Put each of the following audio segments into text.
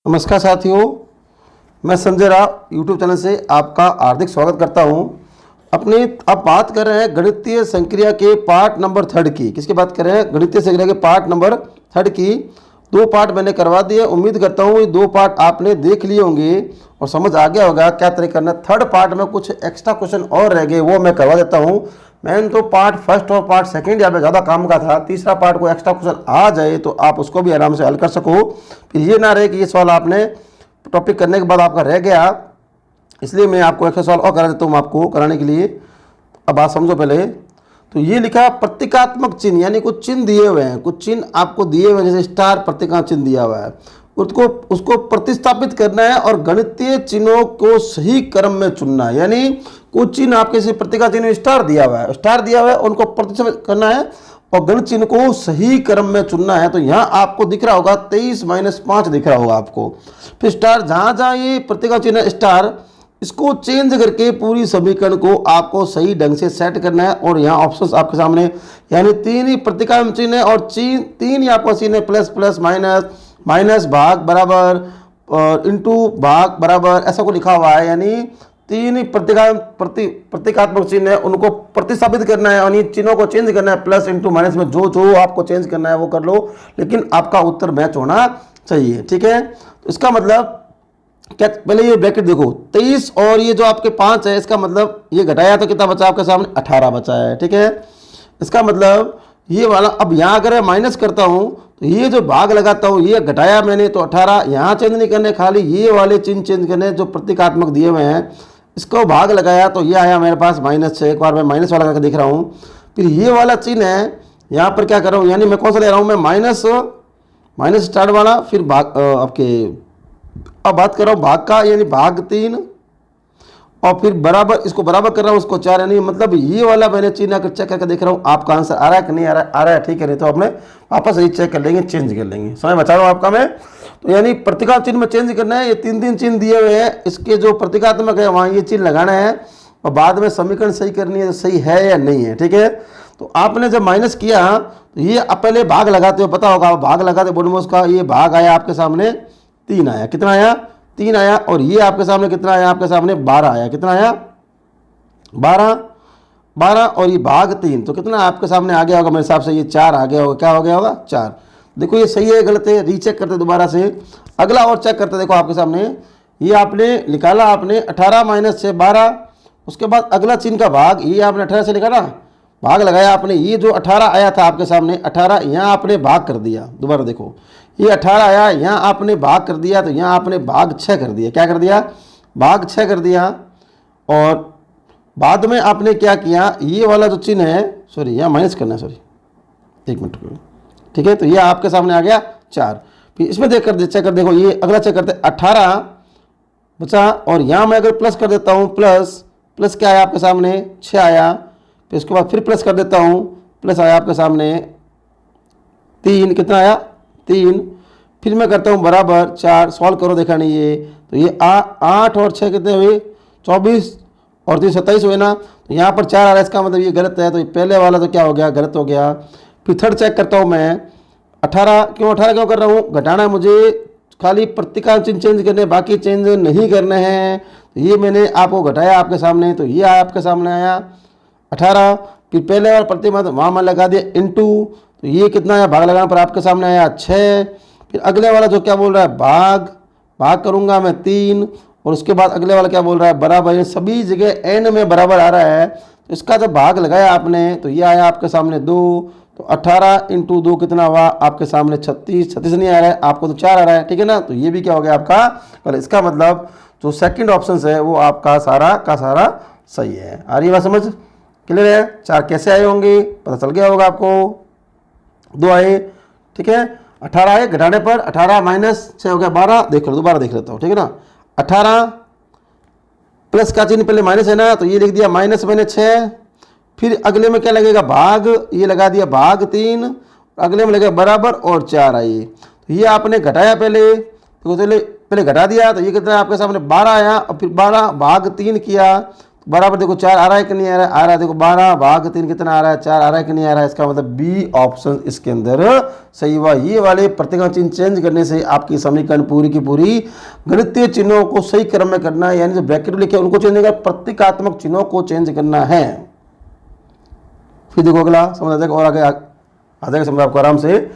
नमस्कार साथियों, मैं संजय राव यूट्यूब चैनल से आपका हार्दिक स्वागत करता हूं। अब बात कर रहे हैं गणितीय संक्रिया के पार्ट नंबर 3 की। किसकी बात कर रहे हैं? गणितीय संक्रिया के पार्ट नंबर 3 की। 2 पार्ट मैंने करवा दिए। उम्मीद करता हूं ये 2 पार्ट आपने देख लिए होंगे और समझ आ गया होगा क्या तरीका करना है। 3rd पार्ट में कुछ एक्स्ट्रा क्वेश्चन और रह गए, वो मैं करवा देता हूँ। मैंने तो पार्ट 1 और पार्ट 2 यहाँ पे ज़्यादा काम का था। तीसरा पार्ट को एक्स्ट्रा क्वेश्चन आ जाए तो आप उसको भी आराम से हल कर सको। फिर ये ना रहे कि ये सवाल आपने टॉपिक करने के बाद आपका रह गया, इसलिए मैं आपको एक सवाल और करा देता हूँ आपको कराने के लिए। अब बात समझो पहले। तो ये लिखा प्रतीकात्मक चिन्ह, यानी कुछ चिन्ह दिए हुए हैं, कुछ चिन्ह आपको दिए हुए हैं, जैसे स्टार प्रतीकात्मक चिन्ह दिया हुआ है, उसको प्रतिस्थापित करना है और गणितीय चिन्हों को सही क्रम में चुनना है। यानी कुछ चिन्ह आपके से प्रतीका चिन्ह स्टार दिया हुआ है, उनको प्रतिस्थापित करना है और गणित चिन्ह को सही क्रम में चुनना है। तो यहाँ आपको दिख रहा होगा 23-5 दिख रहा होगा आपको। फिर स्टार, जहाँ जहाँ ये प्रतीका चिन्ह स्टार, इसको चेंज करके पूरी समीकरण को आपको सही ढंग से सेट करना है। और यहाँ ऑप्शंस आपके सामने, यानी 3 ही प्रतीका चिन्ह है और 3 ही आपका चिन्ह है, प्लस प्लस माइनस, माइनस भाग बराबर और इंटू भाग बराबर, ऐसा को लिखा हुआ है। यानी 3 ही प्रतीकात्मक चिन्ह है, उनको प्रतिस्थापित करना है और इन चिन्हों को चेंज करना है। प्लस इंटू माइनस में जो जो आपको चेंज करना है वो कर लो, लेकिन आपका उत्तर मैच होना चाहिए। ठीक है, तो इसका मतलब क्या, पहले ये ब्रैकेट देखो 23 और ये जो आपके 5 है, इसका मतलब ये घटाया तो कितना बचा आपके सामने? 18 बचा है। ठीक है, इसका मतलब ये वाला, अब यहाँ अगर माइनस करता हूँ तो ये जो भाग लगाता हूँ, ये घटाया मैंने तो 18, यहाँ चेंज नहीं करने, खाली ये वाले चिन्ह चेंज करने जो प्रतीकात्मक दिए हुए हैं, इसको भाग लगाया तो ये आया मेरे पास -6। एक बार मैं माइनस वाला करके देख रहा हूँ। फिर ये वाला चिन्ह है, यहाँ पर क्या कर रहा हूँ, यानी मैं कौन सा ले रहा हूँ? मैं माइनस स्टार्ट वाला। फिर भाग आपके, अब बात कर रहा हूँ भाग का, यानी भाग 3 और फिर बराबर, इसको बराबर कर रहा हूँ, उसको 4, यानी मतलब ये वाला मैंने चिन्ह आकर चेक करके देख रहा हूँ आपका आंसर आ रहा है कि नहीं आ रहा है। ठीक है, नहीं तो अपने वापस यही चेक कर लेंगे, चेंज कर लेंगे। समय बचा रहा हूँ आपका मैं। तो यानी प्रतीका चिन्ह में चेंज करना है। ये 3 चिन्ह दिए हुए हैं, इसके जो प्रतीकात्मक है वहाँ ये चिन्ह लगाना है और बाद में समीकरण सही करनी है, सही है या नहीं है। ठीक है, तो आपने जब माइनस किया तो ये पहले भाग लगाते हो, पता होगा भाग लगाते बोर्ड में, उसका ये भाग आया आपके सामने 3 आया। कितना आया? 3 आया। और ये आपके सामने कितना आया? आपके सामने 12 आया। कितना आया? 12 और ये भाग 3 तो कितना आपके सामने आ गया होगा? मेरे हिसाब से ये 4 आ गया होगा। क्या हो गया होगा? 4। देखो ये सही है गलत है, रीचेक करते दोबारा से। अगला और चेक करते, देखो आपके सामने ये आपने निकाला, आपने 18 - 6 12। उसके बाद अगला चिन्ह का भाग, ये आपने 18 से निकाला, भाग लगाया आपने, ये जो 18 आया था आपके सामने 18, यहाँ आपने भाग कर दिया। दोबारा देखो, ये 18 आया, यहाँ आपने भाग कर दिया, तो यहाँ आपने भाग 6 कर दिया। क्या कर दिया? भाग 6 कर दिया। और बाद में आपने क्या किया, ये वाला जो चिन्ह है, सॉरी यहाँ माइनस करना है, सॉरी 1 मिनट। ठीक है, तो ये आपके सामने आ गया 4। फिर इसमें देख कर चेक कर देखो, ये अगला चेक करते 18 बचा और यहाँ मैं अगर प्लस कर देता हूँ, प्लस क्या आया आपके सामने? 6 आया। फिर उसके बाद फिर प्लस कर देता हूँ, प्लस आया आपके सामने 3। कितना आया? 3। फिर मैं करता हूँ बराबर 4। सॉल्व करो, देखा नहीं ये, तो ये 8 और 6 कितने हुए? 24 और 3 27 हुए ना। तो यहाँ पर 4 आ रहा है, इसका मतलब ये गलत है। तो ये पहले वाला तो क्या हो गया? गलत हो गया। फिर 3rd चेक करता हूँ मैं, 18 क्यों कर रहा हूँ? घटाना है मुझे, खाली प्रतीका चिन्ह चेंज करने, बाकी चेंज नहीं करने हैं। तो ये मैंने आपको घटाया आपके सामने, तो ये आपके सामने आया 18। फिर पहले वाला प्रतिमा तो वहाँ लगा दिया इंटू, तो ये कितना आया? भाग लगाने पर आपके सामने आया 6। फिर अगले वाला जो क्या बोल रहा है? भाग करूँगा मैं 3 और उसके बाद अगले वाला क्या बोल रहा है? बराबर। ये सभी जगह एंड में बराबर आ रहा है, तो इसका जब भाग लगाया आपने तो ये आया आपके सामने 2। तो 18 × 2 कितना हुआ आपके सामने? 36 नहीं आ रहा है आपको, तो 4 आ रहा है। ठीक है ना, तो ये भी क्या हो गया आपका? इसका मतलब जो सेकंड ऑप्शन है वो आपका सारा का सारा सही है। आ रही बात समझ? क्लियर है? 4 कैसे आए होंगे पता चल गया होगा आपको। 2 आए, ठीक है, 18 आए, घटाने पर 18 - 6 हो गया 12। देख लो, दोबारा देख लेता हूँ। ठीक है ना, 18 प्लस का चिन्ह पहले माइनस है ना, तो ये लिख दिया माइनस मैंने 6। फिर अगले में क्या लगेगा? भाग, ये लगा दिया भाग 3। अगले में लगेगा बराबर और 4 आई। तो ये आपने घटाया पहले, तो पहले घटा दिया, तो ये कितना आपके सामने 12 आया और फिर 12 भाग 3 किया, बराबर देखो 4 आ रहा है कि नहीं आ रहा है, आ रहा है। देखो 12 भाग 3 कितना आ रहा है, 4 आ रहा है कि नहीं आ रहा है। इसका मतलब बी ऑप्शन इसके अंदर सही हुआ। ये वाले प्रतीक चिन्ह चेंज करने से आपकी समीकरण पूरी की पूरी गणितीय चिन्हों को सही क्रम में करना है, यानी जो ब्रैकेट लिखे उनको चेंज करना, प्रतीकात्मक चिन्हों को चेंज करना है। फिर देखो अगला समझ आ जाएगा और आगे आ जाएगा समझ आपको आराम से।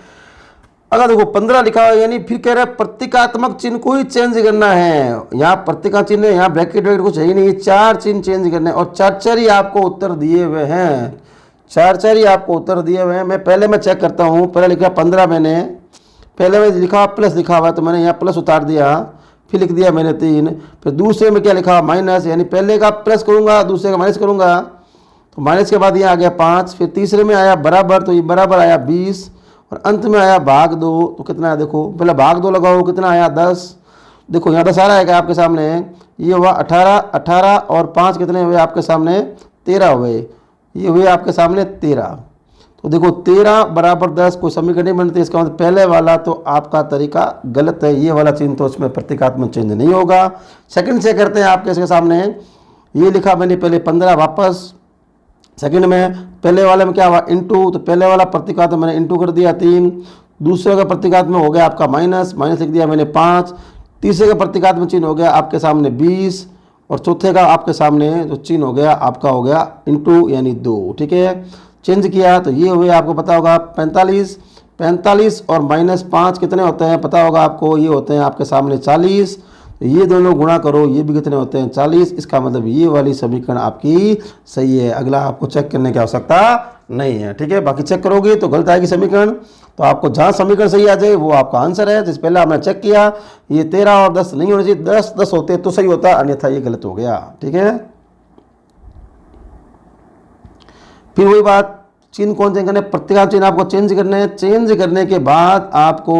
अगर देखो 15 लिखा हुआ यानी फिर कह रहे हैं प्रतीकात्मक चिन्ह को ही चेंज करना है। यहाँ प्रतीका चिन्ह है, यहाँ ब्रैकेट वैकेट कुछ है ही नहीं, 4 चिन्ह चेंज करने हैं और 4 ही आपको उत्तर दिए हुए हैं, 4 ही आपको उत्तर दिए हुए हैं। मैं चेक करता हूँ। पहले लिखा 15 मैंने, पहले में लिखा प्लस लिखा हुआ तो मैंने यहाँ प्लस उतार दिया, फिर लिख दिया मैंने 3। फिर दूसरे में क्या लिखा माइनस, यानी पहले का प्लस करूँगा दूसरे का माइनस करूँगा, तो माइनस के बाद यहाँ आ गया 5। फिर तीसरे में आया बराबर, तो ये बराबर आया 20 और अंत में आया भाग 2। तो कितना है देखो, पहले भाग 2 लगाओ, कितना आया 10। देखो यहाँ 10 आ रहा है क्या आपके सामने, ये हुआ 18, 18 और 5 कितने हुए आपके सामने 13 हुए, ये हुए आपके सामने 13। तो देखो 13 बराबर 10 कोई समीकरण नहीं बनती। इसका मतलब पहले वाला तो आपका तरीका गलत है, ये वाला चिन्ह तो उसमें प्रतीकात्मक चिन्ह नहीं होगा। सेकंड से करते हैं आपके इसके सामने, ये लिखा मैंने पहले 15 वापस, सेकंड में पहले वाले में क्या हुआ इंटू, तो पहले वाला प्रतीकात्मक मैंने इंटू कर दिया 3, दूसरे का प्रतीकात्मक हो गया आपका माइनस, माइनस लिख दिया मैंने 5, तीसरे का प्रतीकात्मक चिन्ह हो गया आपके सामने 20 और चौथे का आपके सामने जो चिन्ह हो गया आपका हो गया इंटू यानी 2। ठीक है, चेंज किया तो ये हुए आपको पता होगा 45, 45 और -5 कितने होते हैं पता होगा आपको, ये होते हैं आपके सामने 40। तो ये दोनों गुणा करो, ये भी कितने होते हैं 40। इसका मतलब ये वाली समीकरण आपकी सही है। अगला आपको चेक करने की आवश्यकता नहीं है। ठीक है, बाकी चेक करोगे तो गलत आएगी समीकरण। तो आपको जहाँ समीकरण सही आ जाए वो आपका आंसर है। जिस पहले हमने चेक किया ये 13 और 10 नहीं होने चाहिए, 10 10 होते तो सही होता, अन्यथा ये गलत हो गया। ठीक है, फिर वही बात, चिन्ह कौन चेंज करने, प्रतीकात्मक चिन्ह आपको चेंज करने हैं। चेंज करने के बाद आपको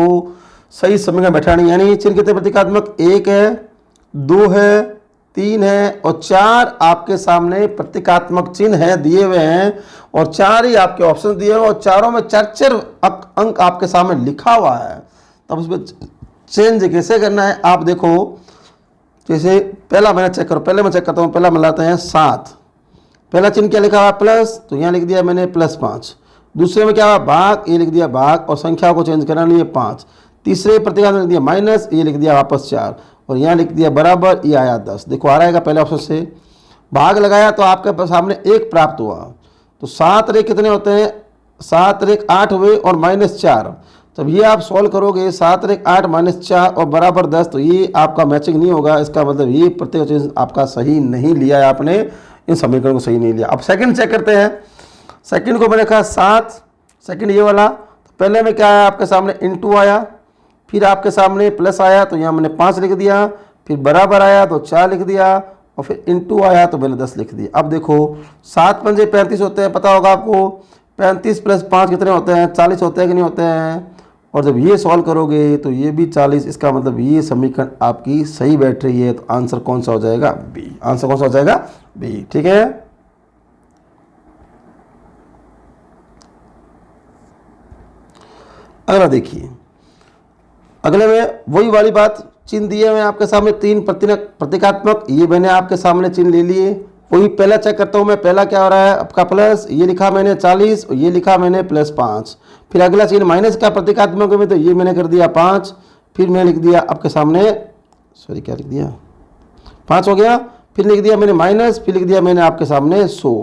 सही समीकरण बैठानी, यानी चिन्ह कितने प्रतीकात्मक, 1 है, 2 है, 3 है और 4 आपके सामने प्रतीकात्मक चिन्ह है दिए हुए हैं और 4 ही आपके ऑप्शन दिए हुए और चारों में 4 अंक आपके सामने लिखा हुआ है। तब उसमें चेंज कैसे करना है आप देखो, जैसे पहला मैंने चेक करो, पहले मैं चेक करता हूँ, पहला मिलाते हैं 7, पहला चिन्ह क्या लिखा हुआ प्लस, तो यहाँ लिख दिया मैंने +5, दूसरे में क्या हुआ भाग, ये लिख दिया भाग और संख्या को चेंज करना नहीं है 5, तीसरे प्रतीकात्मक लिख दिया माइनस, ये लिख दिया वापस 4 और यहाँ लिख दिया बराबर, ये आया 10। देखो आ रहेगा पहले ऑप्शन से, भाग लगाया तो आपके सामने 1 प्राप्त हुआ। तो 7 रेख कितने होते हैं, 7 रेख 8 हुए और -4। जब ये आप सॉल्व करोगे 7 रेख 8 -4 और बराबर 10, तो ये आपका मैचिंग नहीं होगा। इसका मतलब ये प्रत्येक चीज आपका सही नहीं लिया है आपने, इन समीकरण को सही नहीं लिया। अब सेकंड चेक करते हैं। सेकंड को मैंने कहा 7, सेकंड ये वाला, तो पहले में क्या आया आपके सामने इंटू आया, फिर आपके सामने प्लस आया तो यहाँ मैंने 5 लिख दिया, फिर बराबर आया तो 4 लिख दिया और फिर इंटू आया तो मैंने 10 लिख दिया। अब देखो 7 पंजे 35 होते हैं, पता होगा आपको, 35 + 5 कितने होते हैं 40 होते हैं कि नहीं होते हैं। और जब ये सॉल्व करोगे तो ये भी 40, इसका मतलब ये समीकरण आपकी सही बैठ रही है। तो आंसर कौन सा हो जाएगा, बी। आंसर कौन सा हो जाएगा, बी। ठीक है, अगला देखिए, अगले में वही वाली बात, चिन्ह दिए हुए आपके सामने 3 प्रतीकात्मक, ये मैंने आपके सामने चिन्ह ले लिए। वही पहला चेक करता हूँ मैं, पहला क्या हो रहा है आपका प्लस, ये लिखा मैंने 40 और ये लिखा मैंने +5। फिर अगला चिन्ह माइनस का प्रतीकात्मक में, तो ये मैंने कर दिया 5, फिर मैं लिख दिया आपके सामने, सॉरी क्या लिख दिया 5 हो गया, फिर लिख दिया मैंने माइनस, फिर लिख दिया मैंने आपके सामने 100,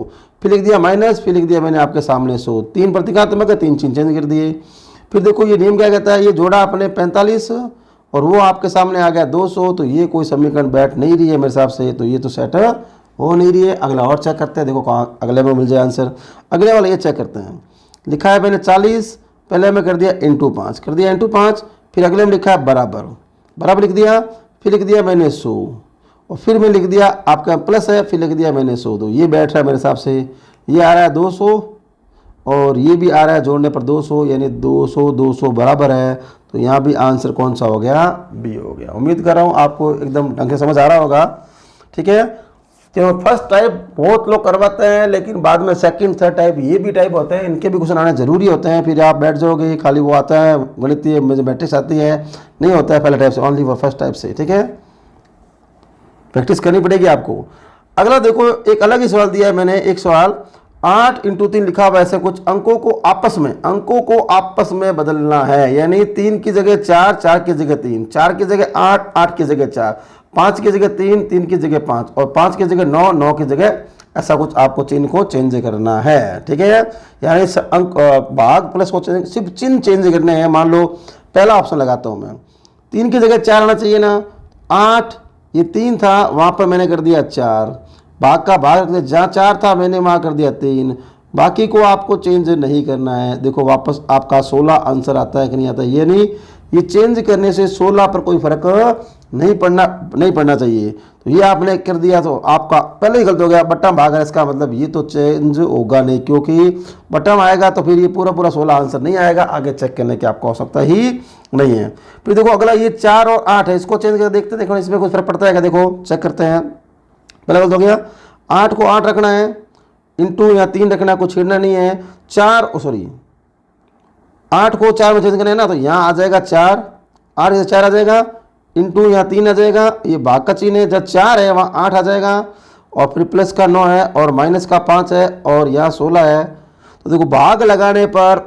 फिर लिख दिया माइनस, फिर लिख दिया मैंने आपके सामने 100। 3 प्रतीकात्मक है, 3 चिन्ह चेंज कर दिए। फिर देखो ये नियम क्या कहता है, ये जोड़ा आपने 45 और वो आपके सामने आ गया 200, तो ये कोई समीकरण बैठ नहीं रही है मेरे हिसाब से, तो ये तो सेट हो नहीं रही है। अगला और चेक करते हैं, देखो कहाँ अगले में मिल जाए आंसर। अगले वाला ये चेक करते हैं, लिखा है मैंने 40, पहले में कर दिया इंटू 5, कर दिया इंटू 5, फिर अगले में लिखा है बराबर, बराबर लिख दिया, फिर लिख दिया मैंने 100 और फिर मैं लिख दिया आपका प्लस है, फिर लिख दिया मैंने 100। तो ये बैठ रहा है मेरे हिसाब से, ये आ रहा है 200 और ये भी आ रहा है जोड़ने पर 200, यानी 200 200 बराबर है। तो यहाँ भी आंसर कौन सा हो गया, बी हो गया। उम्मीद कर रहा हूँ आपको एकदम ढंग से समझ आ रहा होगा। ठीक है, तो फर्स्ट टाइप बहुत लोग करवाते हैं, लेकिन बाद में सेकंड थर्ड टाइप ये भी टाइप होते हैं, इनके भी क्वेश्चन आने जरूरी होते हैं। फिर आप बैठ जाओगे खाली वो आता है गणितीय मैट्रिक्स आती है, नहीं होता है पहले टाइप से, ओनली फॉर फर्स्ट टाइप से। ठीक है, प्रैक्टिस करनी पड़ेगी आपको। अगला देखो, एक अलग ही सवाल दिया है मैंने, एक सवाल 8 × 3 लिखा हुआ ऐसे कुछ, अंकों को आपस में बदलना है, यानी 3 की जगह 4, 4 की जगह 3, 4 की जगह 8, 8 की जगह 4, 5 की जगह 3, 3 की जगह 5 और 5 की जगह 9, 9 की जगह, ऐसा कुछ आपको चिन्ह को चेंज करना है। ठीक है, यानी अंक भाग प्लस को सिर्फ चिन्ह चेंज करने हैं। मान लो पहला ऑप्शन लगाता हूँ मैं, 3 की जगह 4 आना चाहिए ना, 8, ये 3 था वहाँ पर मैंने कर दिया 4, भाग का भाग जहाँ 4 था मैंने वहाँ कर दिया 3, बाकी को आपको चेंज नहीं करना है। देखो वापस आपका 16 आंसर आता है कि नहीं आता, ये नहीं, ये चेंज करने से 16 पर कोई फर्क नहीं पड़ना चाहिए। तो ये आपने कर दिया तो आपका पहले ही गलत हो गया, बट्टा भाग है, इसका मतलब ये तो चेंज होगा नहीं, क्योंकि बटम आएगा तो फिर ये पूरा 16 आंसर नहीं आएगा, आगे चेक करने की आपको आवश्यकता ही नहीं है। फिर देखो अगला ये 4 और 8 है, इसको चेंज कर देखते हैं, देखो इसमें कुछ फर्क पड़ता है क्या, देखो चेक करते हैं। पहले गलत हो गया, 8 को 8 रखना है, इंटू या 3 रखना है, कुछ छेड़ना नहीं है। 8 को 4 में चेंज करना है ना, तो यहाँ आ जाएगा 4, 8 से 4 आ जाएगा, इंटू यहाँ 3 आ जाएगा, ये भाग का चिन्ह है, जब 4 है वहाँ 8 आ जाएगा, और फिर प्लस का 9 है और माइनस का 5 है और यहाँ 16 है। तो देखो भाग लगाने पर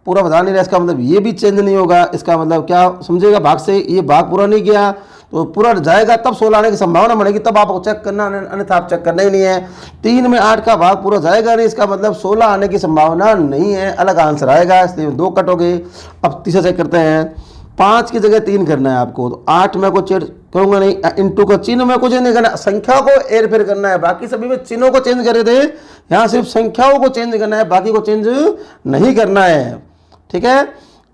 पूरा बता नहीं रहा, इसका मतलब ये भी चेंज नहीं होगा। इसका मतलब क्या समझेगा, भाग से ये भाग पूरा नहीं गया तो पूरा जाएगा तब 16 आने की संभावना बढ़ेगी, तब आपको चेक करना, अन्यथा आप चेक करना ही नहीं है। 3 में 8 का भाग पूरा जाएगा नहीं, इसका मतलब 16 आने की संभावना नहीं है, अलग आंसर आएगा, इसलिए 2 कट हो गए। अब तीसरा चेक करते हैं, 5 की जगह 3 करना है आपको, तो 8 में को चेंज करूंगा नहीं, इंटू का चिन्ह में कुछ नहीं करना, संख्या को हेर फेर करना है। बाकी सभी में चिन्हों को चेंज करे थे, यहाँ सिर्फ संख्याओं को चेंज करना है, बाकी को चेंज नहीं करना है। ठीक है,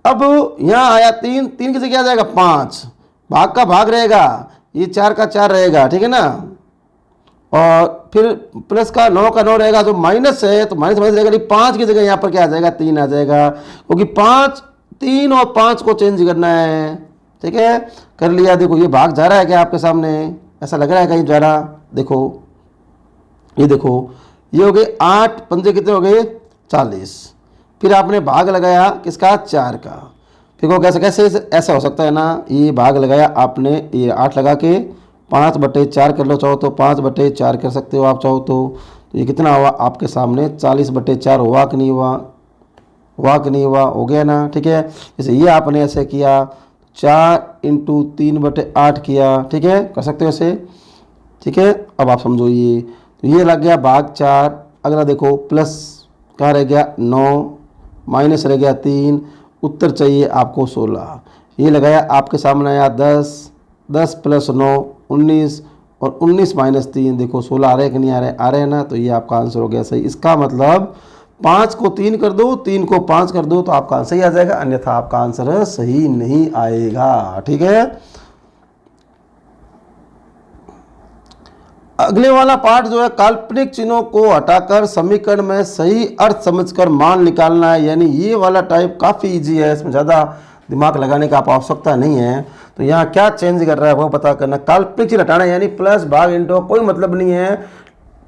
अब यहाँ आया 3, 3 की जगह आ जाएगा 5, भाग का भाग रहेगा, ये 4 का 4 रहेगा, ठीक है ना, और फिर प्लस का 9 का 9 रहेगा, जो माइनस है तो माइनस रहेगा, नहीं 5 की जगह यहाँ पर क्या आ जाएगा, 3 आ जाएगा, क्योंकि 5, 3 और 5 को चेंज करना है। ठीक है, कर लिया। देखो ये भाग जा रहा है क्या आपके सामने, ऐसा लग रहा है कहीं जा रहा, देखो ये देखो, ये हो गए 8 पंजे कितने हो गए 40, फिर आपने भाग लगाया किसका, 4 का, फिर वो कैसे कैसे ऐसा हो सकता है ना, ये भाग लगाया आपने, ये 8 लगा के 5/4 कर लो, चाहो तो 5/4 कर सकते हो आप चाहो तो ये कितना हुआ आपके सामने 40/4 हुआ कि नहीं हुआ, हो गया ना। ठीक है, जैसे ये आपने ऐसे किया, 4 × 3/8 किया, ठीक है, कर सकते हो ऐसे। ठीक है, अब आप समझो ये, तो ये लग गया भाग 4। अगला देखो प्लस कहाँ रह गया 9, माइनस रह गया 3, उत्तर चाहिए आपको 16, ये लगाया आपके सामने आया 10, 10 + 9 19, और 19 - 3 देखो 16 आ रहे हैं कि नहीं आ रहे हैं ना, तो ये आपका आंसर हो गया सही। इसका मतलब 5 को 3 कर दो, 3 को 5 कर दो तो आपका आंसर सही आ जाएगा, अन्यथा आपका आंसर सही नहीं आएगा। ठीक है, अगले वाला पार्ट जो है, काल्पनिक चिन्हों को हटाकर समीकरण में सही अर्थ समझकर मान निकालना है, यानी ये वाला टाइप काफ़ी इजी है, इसमें ज़्यादा दिमाग लगाने का आप आवश्यकता नहीं है। तो यहाँ क्या चेंज कर रहा है वो पता करना, काल्पनिक चिन्ह हटाना, यानी प्लस भाग इंटू कोई मतलब नहीं है,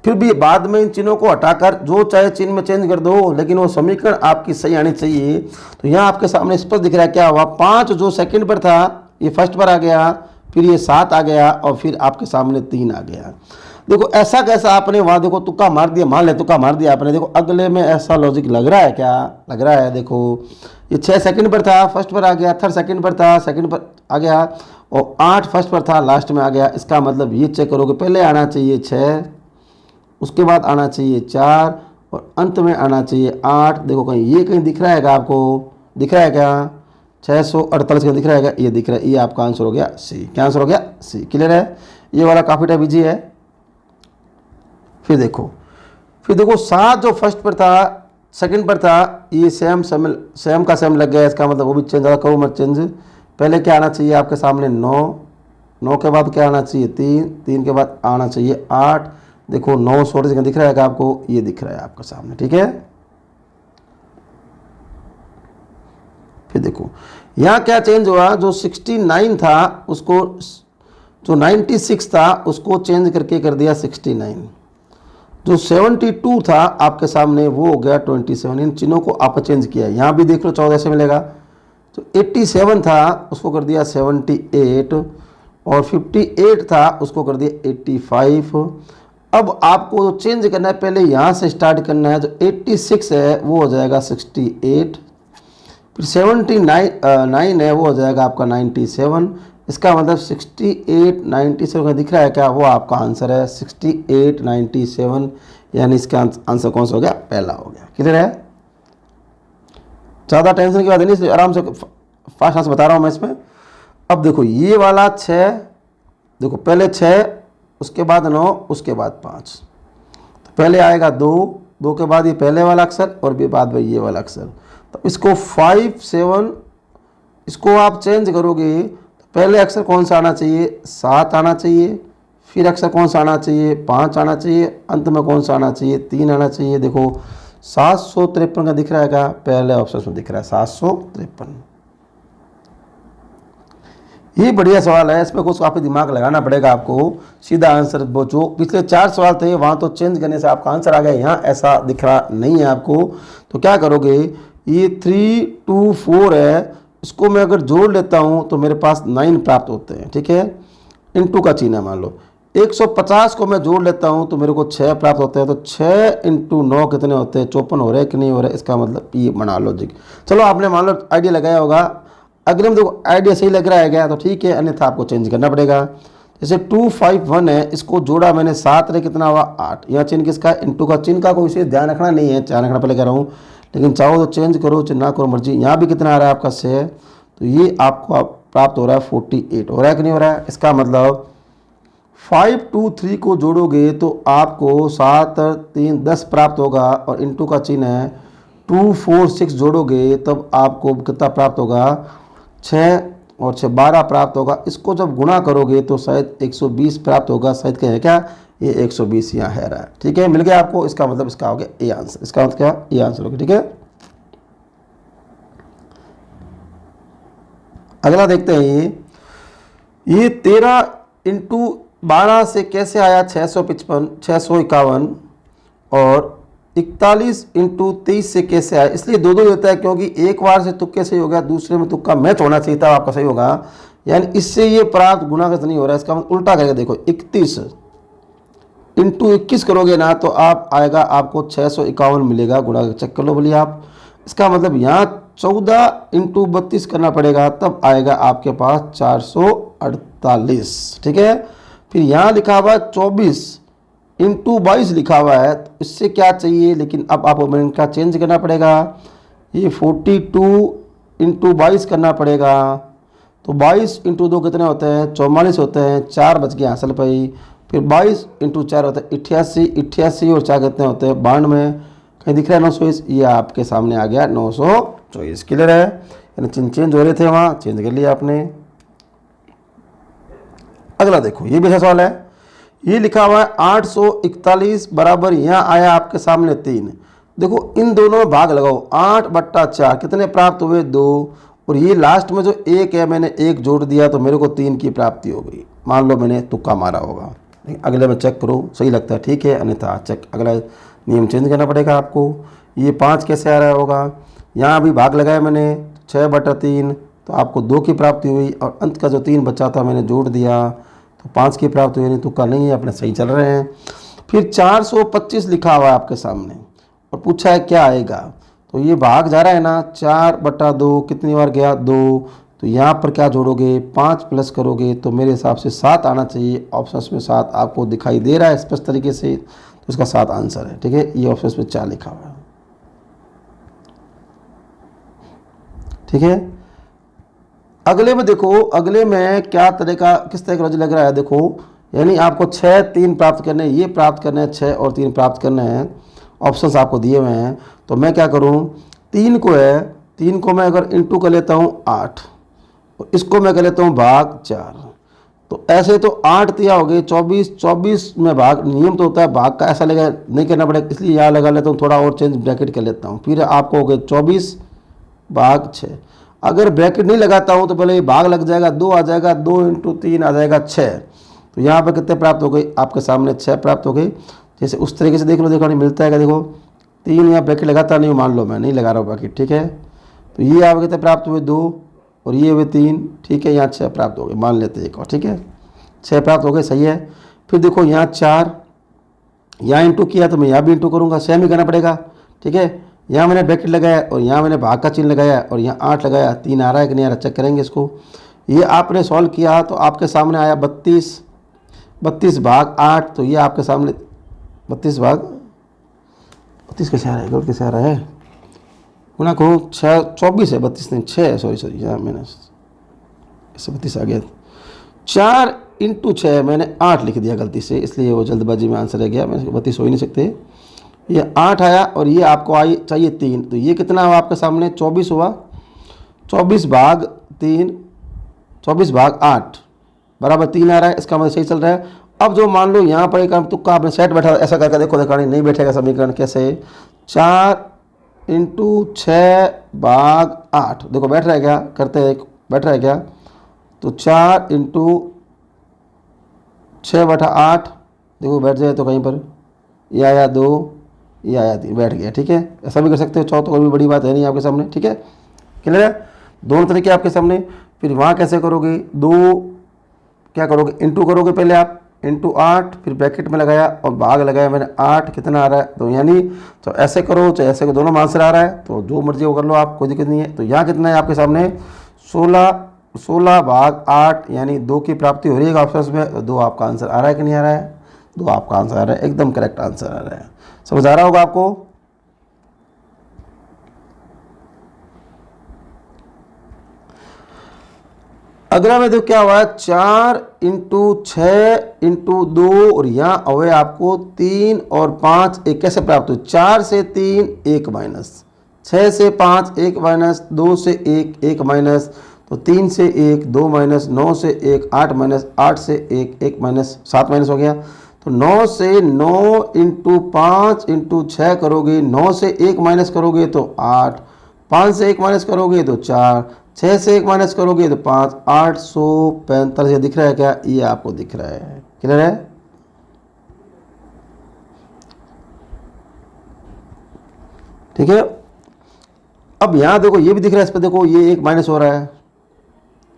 फिर भी बाद में इन चिन्हों को हटाकर जो चाहे चिन्ह में चेंज कर दो, लेकिन वो समीकरण आपकी सही आनी चाहिए। तो यहाँ आपके सामने स्पष्ट दिख रहा है क्या हुआ, 5 जो सेकंड पर था ये फर्स्ट पर आ गया, फिर ये 7 आ गया, और फिर आपके सामने 3 आ गया। देखो ऐसा कैसा आपने वहाँ देखो तुक्का मार दिया, मान ले तुक्का मार दिया आपने, देखो अगले में ऐसा लॉजिक लग रहा है क्या, लग रहा है। देखो ये 6 सेकंड पर था, फर्स्ट पर आ गया, 3rd सेकंड पर था, सेकंड पर आ गया, और 8 फर्स्ट पर था, लास्ट में आ गया। इसका मतलब ये चेक करोगे, पहले आना चाहिए 6, उसके बाद आना चाहिए 4, और अंत में आना चाहिए 8। देखो कहीं ये कहीं दिख रहा है क्या आपको, दिख रहा है क्या, 648 का दिख रहा है, ये दिख रहा है, ये आपका आंसर हो गया सी। क्या आंसर हो गया सी, क्लियर है। ये वाला काफ़ी टाइप इजी है। फिर देखो 7 जो फर्स्ट पर था, सेकंड पर था, ये सेम का सेम लग गया, इसका मतलब वो भी चेंज, ज़्यादा करो मत चेंज। पहले क्या आना चाहिए आपके सामने 9, 9 के बाद क्या आना चाहिए 3, 3 के बाद आना चाहिए 8। देखो 9 छोटे से दिख रहा है आपको, ये दिख रहा है आपके सामने, ठीक है। फिर देखो यहाँ क्या चेंज हुआ, जो 69 था उसको, जो 96 था उसको चेंज करके कर दिया 69, जो 72 था आपके सामने वो हो गया 27। इन चिन्हों को आप चेंज किया, यहाँ भी देख लो 14 से मिलेगा। तो 87 था उसको कर दिया 78, और 58 था उसको कर दिया 85। अब आपको चेंज करना है, पहले यहाँ से स्टार्ट करना है। जो 86 है वो हो जाएगा 68, फिर 79 है वो हो जाएगा आपका 97। इसका मतलब 68 97 का दिख रहा है क्या, वो आपका आंसर है 68 97, यानी इसका आंसर कौन सा हो गया, पहला हो गया। क्लियर है? ज़्यादा टेंशन की बात नहीं, इसलिए आराम से फास्ट आंसर बता रहा हूँ मैं इसमें। अब देखो ये वाला 6, देखो पहले 6, उसके बाद 9, उसके बाद 5, तो पहले आएगा 2, 2 के बाद ये पहले वाला अक्षर और भी बाद में ये वाला अक्षर। तो इसको 5 7, इसको आप चेंज करोगे तो पहले अक्षर कौन सा आना चाहिए, 7 आना चाहिए, फिर अक्षर कौन सा आना चाहिए, 5 आना चाहिए, अंत में कौन सा आना चाहिए, 3 आना चाहिए। देखो 753 का दिख रहा है क्या, पहले ऑप्शन में दिख रहा है 753। ये बढ़िया सवाल है, इसमें कुछ काफ़ी दिमाग लगाना पड़ेगा आपको। सीधा आंसर वो जो पिछले 4 सवाल थे वहाँ तो चेंज करने से आपका आंसर आ गया, यहाँ ऐसा दिख रहा नहीं है आपको। तो क्या करोगे, ये 3 2 4 है, इसको मैं अगर जोड़ लेता हूँ तो मेरे पास 9 प्राप्त होते हैं। ठीक है, इंटू का चिन्ह है, मान लो 150 को मैं जोड़ लेता हूँ तो मेरे को 6 प्राप्त होते हैं। तो 6 × 9 कितने होते हैं, 54 हो रहे हैं कि नहीं हो रहे, इसका मतलब ये बना लॉजिक। चलो आपने मान लो आइडिया लगाया होगा, अगले में देखो आइडिया सही लग रहा है क्या, तो ठीक है, अन्यथा आपको चेंज करना पड़ेगा। जैसे 251 है, इसको जोड़ा मैंने 7 रे कितना हुआ 8, यहाँ चिन्ह किसका, इंटू का। चिन्ह का कोई विशेष ध्यान रखना नहीं है, ध्यान रखना पहले कह रहा हूँ, लेकिन चाहो तो चेंज करो, चाहे ना करो मर्जी। यहाँ भी कितना आ रहा है आपका 6, तो ये आपको प्राप्त हो रहा है 48, हो रहा है कि नहीं हो रहा है। इसका मतलब 5 2 3 को जोड़ोगे तो आपको 7 3 10 प्राप्त होगा, और इंटू का चिन्ह है। 2 4 6 जोड़ोगे तब आपको कितना प्राप्त होगा, 6 और 6 12 प्राप्त होगा। इसको जब गुणा करोगे तो शायद 120 प्राप्त होगा, शायद क्या है क्या, ये 120 यहाँ है रहा है। ठीक है, मिल गया आपको, इसका मतलब इसका हो गया ए आंसर, इसका मतलब क्या, ये आंसर हो गया। ठीक है, अगला देखते हैं। ये 13 × 12 से कैसे आया 655 651, और 41 × 23 से कैसे आया। इसलिए दो देता है क्योंकि एक बार से तुक्के सही हो गया, दूसरे में तुक्का मैच होना चाहिए था, आपका सही होगा, यानी इससे ये प्राप्त गुना का नहीं हो रहा है। इसका मतलब उल्टा करके देखो, 31 × 21 करोगे ना तो आप आएगा आपको 651 मिलेगा, गुणा चेक कर लो बोलिए आप। इसका मतलब यहाँ 14 × 32 करना पड़ेगा, तब आएगा आपके पास 448। ठीक है, फिर यहाँ लिखा हुआ 24 × 22 लिखा हुआ है, तो इससे क्या चाहिए, लेकिन अब आपको इनका चेंज करना पड़ेगा। ये 42 × 22 करना पड़ेगा, तो 22 × 2 कितने होते हैं, 44 होते हैं, 4 बच गया हासिल पाई। फिर 22 × 4 होता है 88, 88 और 4 कितने होते हैं 92, कहीं दिख रहा है 924, ये आपके सामने आ गया 924। क्लियर है, यानी चिन्ह चेंज हो रहे थे वहाँ, चेंज कर लिया आपने। अगला देखो, ये भी अच्छा सवाल है। ये लिखा हुआ है 841 बराबर, यहाँ आया आपके सामने 3। देखो इन दोनों में भाग लगाओ, 8/4 कितने प्राप्त हुए 2, और ये लास्ट में जो 1 है मैंने 1 जोड़ दिया तो मेरे को 3 की प्राप्ति हो गई। मान लो मैंने तुक्का मारा होगा, अगले में चेक करो सही लगता है, ठीक है, अन्यथा चेक अगला नियम चेंज करना पड़ेगा आपको। ये 5 कैसे आ रहा होगा, यहाँ भी भाग लगाया मैंने 6/3, तो आपको 2 की प्राप्ति हुई, और अंत का जो 3 बचा था मैंने जोड़ दिया तो 5 की प्राप्ति हुई, नहीं तुक्का नहीं है, अपने सही चल रहे हैं। फिर 425 लिखा हुआ है आपके सामने और पूछा है क्या आएगा, तो ये भाग जा रहा है ना, 4/2 कितनी बार गया 2, तो यहाँ पर क्या जोड़ोगे 5 प्लस करोगे तो मेरे हिसाब से 7 आना चाहिए। ऑप्शन में 7 आपको दिखाई दे रहा है स्पष्ट तरीके से, तो इसका 7 आंसर है। ठीक है, ये ऑप्शन में 4 लिखा हुआ है। ठीक है, अगले में देखो, अगले में क्या तरह का किस तरह का लॉजिक लग रहा है, देखो यानी आपको 6 3 प्राप्त करने हैं, ये प्राप्त करने हैं, 6 और 3 प्राप्त करने हैं, ऑप्शंस आपको दिए हुए हैं। तो मैं क्या करूं, 3 को है, 3 को मैं अगर इंटू कर लेता हूं 8, तो इसको मैं कर लेता हूं भाग 4, तो ऐसे तो 8 तिया हो गए 24, 24 में भाग, नियम तो होता है भाग का, ऐसा लगा नहीं करना पड़ेगा, इसलिए यहाँ लगा लेता हूँ, थोड़ा और चेंज ब्रैकेट कर लेता हूँ। फिर आपको हो गए 24/6, अगर ब्रैकेट नहीं लगाता हूँ तो पहले ये भाग लग जाएगा, 2 आ जाएगा, 2 × 3 आ जाएगा 6, तो यहाँ पर कितने प्राप्त हो गए आपके सामने 6 प्राप्त हो गए। जैसे उस तरीके से देख लो, देखो नहीं मिलता है क्या, देखो 3 यहाँ ब्रैकेट लगाता नहीं हूँ, मान लो मैं नहीं लगा रहा हूँ ब्रैकेट, ठीक है, तो ये आपके कितने प्राप्त हुए 2 और ये हुए 3, ठीक है, यहाँ 6 प्राप्त हो गए, मान लेते हैं एक और, ठीक है 6 प्राप्त हो गए, सही है। फिर देखो यहाँ 4 यहाँ इंटू किया तो मैं यहाँ भी इंटू करूँगा, सेम ही करना पड़ेगा। ठीक है, यहाँ मैंने ब्रैकेट लगाया और यहाँ मैंने भाग का चिन्ह लगाया और यहाँ 8 लगाया, 3 आ रहा है कि नहीं आ रहा, चेक करेंगे इसको। ये आपने सॉल्व किया तो आपके सामने आया 32 भाग 8, तो ये आपके सामने 32 कैसे आ रहा है, गलत कैसे आ रहा है, गुना को 6 24 है, 32 नहीं 6 है, सॉरी यहाँ मैंने इससे 32 आ गया। 4 इंटू 6 मैंने 8 लिख दिया गलती से, इसलिए वो जल्दबाजी में आंसर रह गया, मैं 32 हो ही नहीं सकते। ये 8 आया और ये आपको आई चाहिए 3, तो ये कितना हुआ आपके सामने 24 हुआ, 24 भाग 3, 24 भाग 8 बराबर 3 आ रहा है, इसका मतलब सही चल रहा है। अब जो मान लो यहाँ पर एक तुक्का आपने सेट बैठा, ऐसा करके देखो, देखा नहीं बैठेगा समीकरण कैसे, 4 इंटू 6 भाग 8, देखो बैठ रहा है क्या, करते हैं बैठ रहा है क्या, तो 4 इंटू 6 बटा 8, देखो बैठ जाए तो कहीं पर, ये आया 2, ये आया 3, बैठ गया। ठीक है, ऐसा भी कर सकते हो, चाहो तो कोई भी बड़ी बात है नहीं आपके सामने। ठीक है, क्लियर है, दोनों तरीके आपके सामने। फिर वहाँ कैसे करोगे, 2 क्या करोगे, इंटू करोगे पहले आप, इंटू 8, फिर ब्रैकेट में लगाया और भाग लगाया मैंने 8, कितना आ रहा है, तो यानी तो ऐसे करो चाहे ऐसे को, दोनों में आंसर आ रहा है, तो जो मर्जी वो कर लो आप, कोई दिक्कत नहीं है। तो यहाँ कितना है आपके सामने 16 भाग 8, यानी 2 की प्राप्ति हो रही है ऑप्शन में, 2 आपका आंसर आ रहा है कि नहीं आ रहा है, 2 आपका आंसर आ रहा है, एकदम करेक्ट आंसर आ रहा है। समझ आ रहा होगा आपको। अगला में देखो क्या हुआ, 4 इंटू 6 इंटू 2 और यहाँ हुए आपको 3 और 5, एक कैसे प्राप्त हो, 4 से 3 1 माइनस, 6 से 5 1 माइनस, 2 से 1 1 माइनस, तो 3 से 1 2 माइनस, 9 से 1 8 माइनस, 8 से 1 1 माइनस, 7 माइनस हो गया। तो 9 से 9 इंटू 5 इंटू 6 करोगे, 9 से 1 माइनस करोगे तो 8, 5 से 1 माइनस करोगे तो 4, 6 से 1 माइनस करोगे तो 5, 845। ये दिख रहा है क्या, ये आपको दिख रहा है, क्लियर है। ठीक है, अब यहाँ देखो ये भी दिख रहा है, इस पर देखो ये 1 माइनस हो रहा है,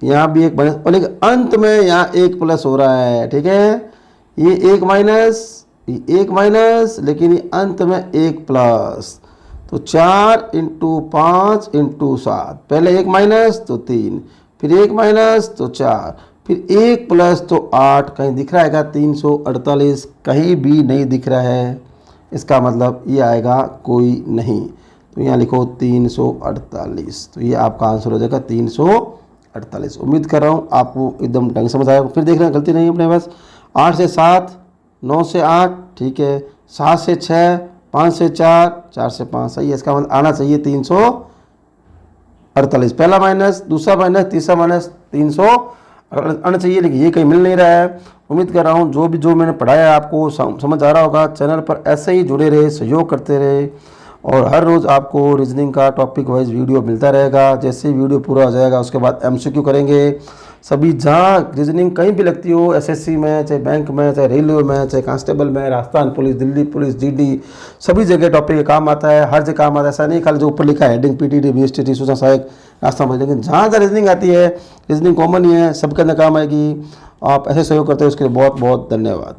यहाँ भी 1 माइनस, और लेकिन अंत में यहाँ 1 प्लस हो रहा है। ठीक है, ये 1 माइनस, ये 1 माइनस, लेकिन ये अंत में 1 प्लस, तो 4 इंटू 5 इंटू 7, पहले 1 माइनस तो 3, फिर 1 माइनस तो 4, फिर 1 प्लस तो 8, कहीं दिख रहा है क्या 348, कहीं भी नहीं दिख रहा है, इसका मतलब ये आएगा कोई नहीं, तो यहाँ लिखो 348, तो ये आपका आंसर हो जाएगा 348। उम्मीद कर रहा हूँ आपको एकदम ढंग समझ आएगा। फिर देख रहे हैं गलती नहीं अपने पास, 8 से 7, 9 से 8, ठीक है, 7 से 6, 5 से 4, 4 से 5, सही है, इसका मतलब आना चाहिए 348, पहला माइनस, दूसरा माइनस, तीसरा माइनस, 300 आना चाहिए, लेकिन ये कहीं मिल नहीं रहा है। उम्मीद कर रहा हूँ जो मैंने पढ़ाया आपको समझ आ रहा होगा। चैनल पर ऐसे ही जुड़े रहे, सहयोग करते रहे, और हर रोज़ आपको रीजनिंग का टॉपिक वाइज वीडियो मिलता रहेगा। जैसे ही वीडियो पूरा हो जाएगा उसके बाद MCQ करेंगे। सभी जहाँ रीजनिंग कहीं भी लगती हो, SSC में, चाहे बैंक में, चाहे रेलवे में, चाहे कांस्टेबल में, Rajasthan police, Delhi police, GD, सभी जगह टॉपिक काम आता है, हर जगह काम आता है। ऐसा नहीं खाली जो ऊपर लिखा है हेडिंग PTT, BSTT, सूचना सहायक, राजस्थान पुलिस, लेकिन जहाँ जहाँ रीजनिंग आती है, रीजनिंग कॉमन ही है, सबके अंदर काम आएगी। आप ऐसे सहयोग करते हैं, उसके लिए बहुत बहुत धन्यवाद।